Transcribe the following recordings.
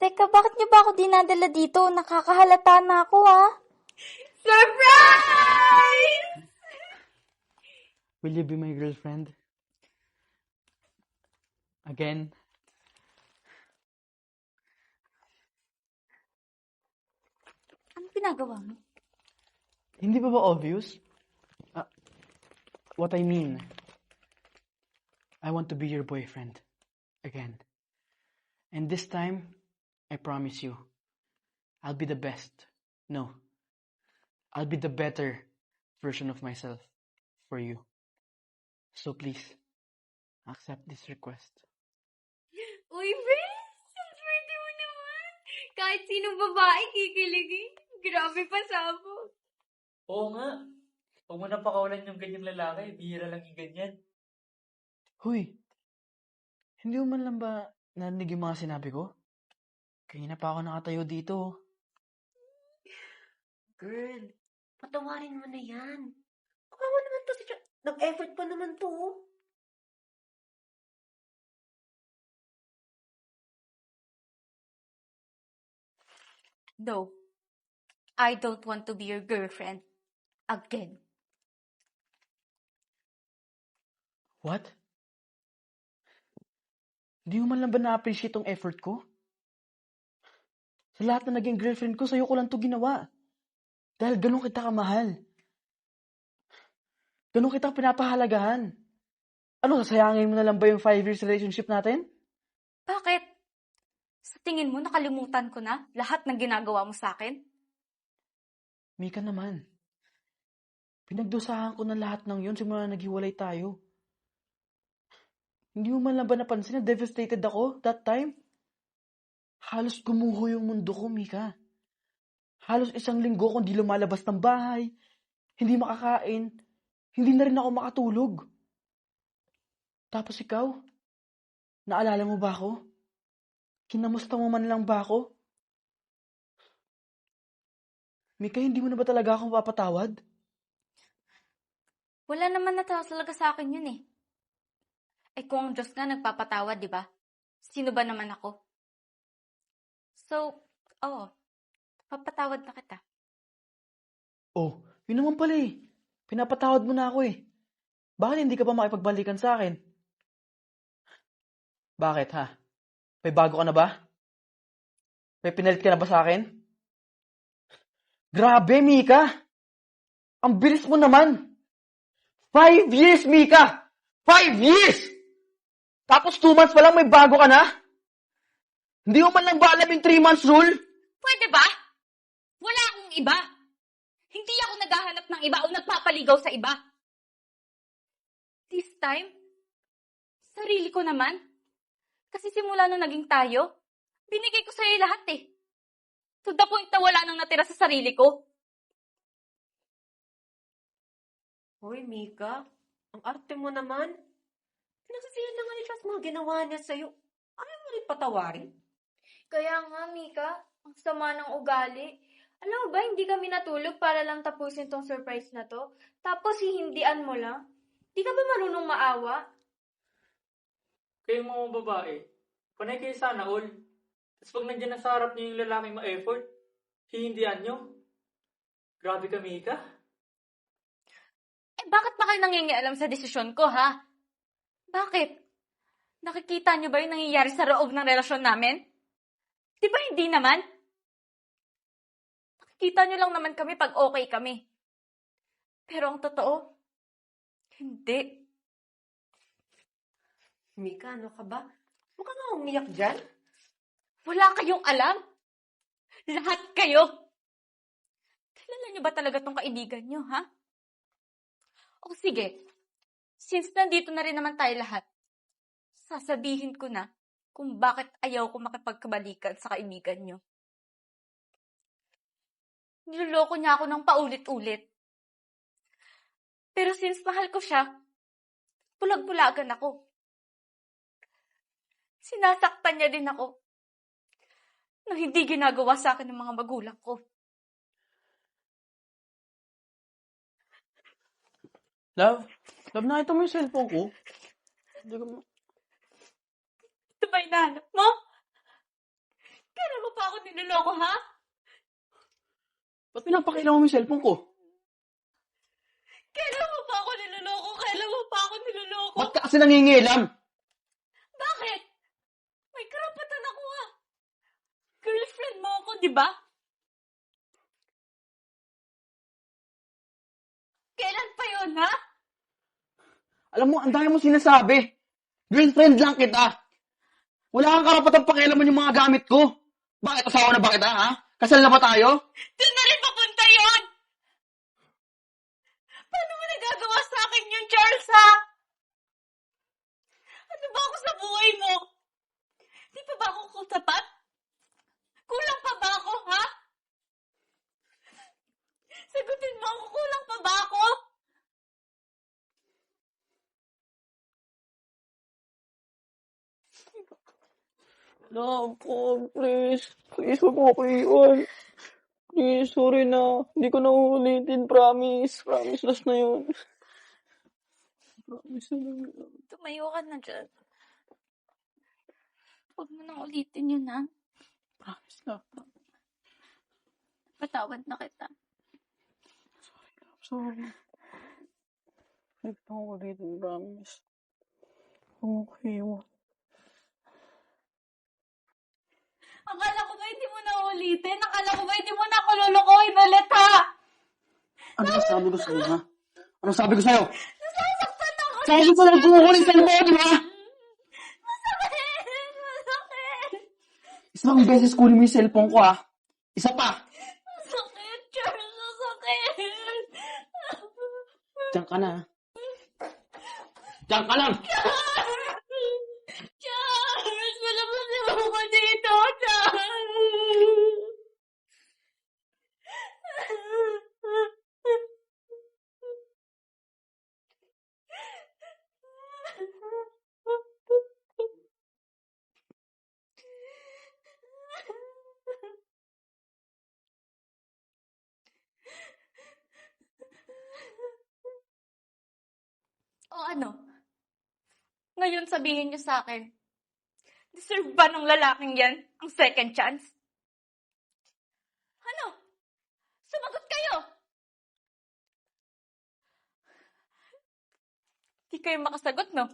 Teka, bakit niyo ba ako dinadala dito? Nakakahalata na ako, ha? Surprise! Will you be my girlfriend? Again? Ano ginagawa mo? Hindi ba obvious? What I mean, I want to be your boyfriend. Again. And this time, I promise you, I'll be the best. No. I'll be the better version of myself for you. So please, accept this request. Uy, Vince! Ang swerte mo naman! Kahit sinong babae kikiligin. Grabe pa sabog. Oo nga. Huwag mo na pakawalan yung ganyang lalaki. Bihira lang yung ganyan. Huy, hindi mo man lang ba narinig yung mga sinabi ko? Kanina pa ako nakatayo dito. Girl, patawarin mo na yan. Kawawa naman to si nag-effort pa naman to. No. I don't want to be your girlfriend. Again. What? Hindi mo man lang ba na-appreciate tong effort ko? Sa lahat na naging girlfriend ko, sa'yo ko lang to ginawa. Dahil ganun kita kamahal. Ganun kita pinapahalagahan. Ano, sasayangin mo na lang ba yung 5 years relationship natin? Bakit? Sa tingin mo, nakalimutan ko na lahat ng ginagawa mo sa akin? Mika naman. Pinagdusahan ko na lahat ng yun simula naghiwalay tayo. Hindi mo man lang ba napansin na devastated ako that time? Halos gumuho yung mundo ko, Mika. Halos 1 linggo akong di lumalabas ng bahay, hindi makakain, hindi na rin ako makatulog. Tapos ikaw, naalala mo ba ako? Kinamusta mo man lang ba ako? Mika, hindi mo na ba talaga akong papatawad? Wala naman na talaga sa akin yun eh. Eh kung ang Diyos nga nagpapatawad, di ba? Sino ba naman ako? So, papatawad na kita. Oh, yun naman pala eh. Pinapatawad mo na ako eh. Bakit hindi ka pa makipagbalikan sa akin? Bakit ha? May bago ka na ba? May pinalit ka na ba sa akin? Grabe, Mika! Ang bilis mo naman! 5 years, Mika! 5 years! Tapos 2 months pa lang may bago ka na? Hindi mo man lang ba alam yung 3 months rule? Pwede ba? Wala akong iba. Hindi ako naghahanap ng iba o nagpapaligaw sa iba. This time, sarili ko naman. Kasi simula nung naging tayo, binigay ko sa'yo lahat eh. To the point na wala nang natira sa sarili ko. Hoy, Mika, ang arte mo naman. Pinagsisihan na nga ni siya sa mga ginawa niya sa'yo. Ayaw mo rin patawarin. Kaya nga, Mika, ang sama ng ugali. Alam mo ba, hindi kami natulog para lang tapusin tong surprise na to. Tapos hihindian mo lang. Di ka ba marunong maawa? Kayo mga babae, panay kayo sana all. Tapos pag nandiyan na sa harap niyo yung lalaking ma-effort, hihindihan nyo. Grabe ka, Mika. Eh bakit pa kayo nangingialam sa desisyon ko, ha? Bakit? Nakikita niyo ba yung nangyayari sa loob ng relasyon namin? Di ba hindi naman? Nakikita niyo lang naman kami pag okay kami. Pero ang totoo, hindi. Mika, ano ka ba? Huwag ka nga umiyak dyan. Wala kayong alam. Lahat kayo. Kilala niyo ba talaga tong kaibigan niyo, ha? O sige, since nandito na rin naman tayo lahat, sasabihin ko na kung bakit ayaw ko makipagkabalikan sa kaibigan niyo. Niloloko niya ako ng paulit-ulit. Pero since mahal ko siya, bulag-bulagan ako. Sinasaktan niya din ako na hindi ginagawa sa akin ng mga magulang ko. Love, nakita mo yung cellphone ko? Hindi ko Ito ba hinahanap mo? Kaya ako niloloko, ha? Ba't pinapakailangan mo yung cellphone ko? Kailan mo pa ako niloloko? Kailan mo pa ako niloloko? Ba't ka kasi nangingialam? Bakit? May karapatan ako, ha? Girlfriend mo ako, di ba? Kailan pa yun, ha? Alam mo, ang dami mo sinasabi. Girlfriend lang kita. Wala kang karapatang pakialaman yung mga gamit ko. Bakit? Asawa na ba kita, ha? Kasal na ba tayo? Doon na rin papunta yun! Paano mo nagagawa sa akin yun, Charles, ha? Ano ba ako sa buhay mo? Di pa ba ako katapat? Kulang pa ba ako, ha? Sagutin mo ako, kulang pa ba ako? Love ko, please. Please, huwag mo ako iwan. Please, sorry na. Hindi ko na uulitin. Promise. Promise, last na yun. Promise na lang. Tumayo ka na dyan. Huwag mo nang ulitin yun, ha? Promise na. Patawad na kita. Sorry. Hindi ko na uulitin. Promise. Okay. Akala ko ba hindi mo na ulitin? Akala ko ba hindi mo na ako lulukoyin ulit, ha? Ano sabi ko sa'yo, ha? Ano sabi ko sa'yo? Nasasaktan ako! Sabi ko lang kumukunin sa mo, di ba? Masakit! Masakit! Isang beses kunin mo yung cellphone ko, ha? Isa pa. Masakit, Charles! Masakit! Diyan ka na, ha? Diyan ka lang! Charles! Malabasin mo ako dito, Charles! O ano? Ngayon sabihin niyo sa akin, deserve ba ng lalaking yan ang second chance? Ano? Sumagot kayo! Di kayo makasagot, no?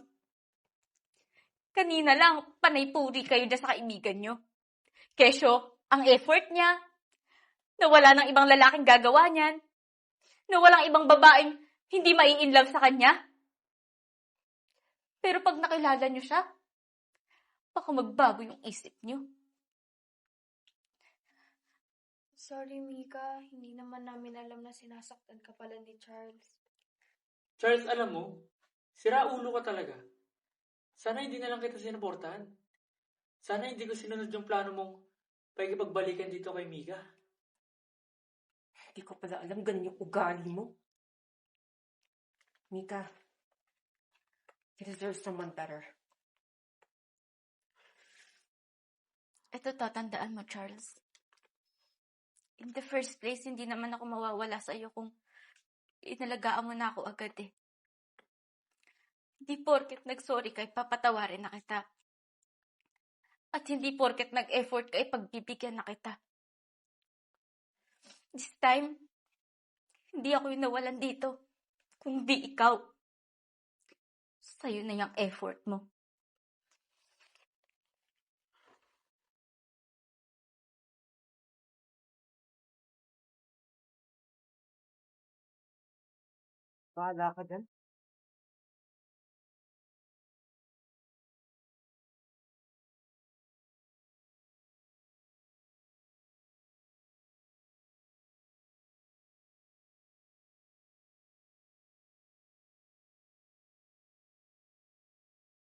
Kanina lang, panay-puri kayo dyan sa kaibigan nyo. Kesyo, ang effort niya, na wala ng ibang lalaking gagawa niyan, na walang ibang babaeng hindi mai-inlove sa kanya. Pero pag nakilala nyo siya, baka magbago yung isip nyo. Sorry, Mika. Hindi naman namin alam na sinasaktan ka pala ni Charles. Charles, alam mo, sira ulo ka talaga. Sana hindi na lang kita sinuportahan. Sana hindi ko sinunod yung plano mong pakikipagbalikan dito kay Mika. Hindi ko pala alam ganun yung ugali mo. Mika, you deserve someone better. Ito tatandaan mo, Charles. In the first place, hindi naman ako mawawala sa iyo kung inalagaan mo na ako agad eh. Hindi porket nag-sorry ka, papatawarin na kita. At hindi porket nag-effort ka, pagbibigyan na kita. This time, hindi ako yung nawalan dito, kundi ikaw. Sa'yo na yung effort mo. Bahala ka dyan.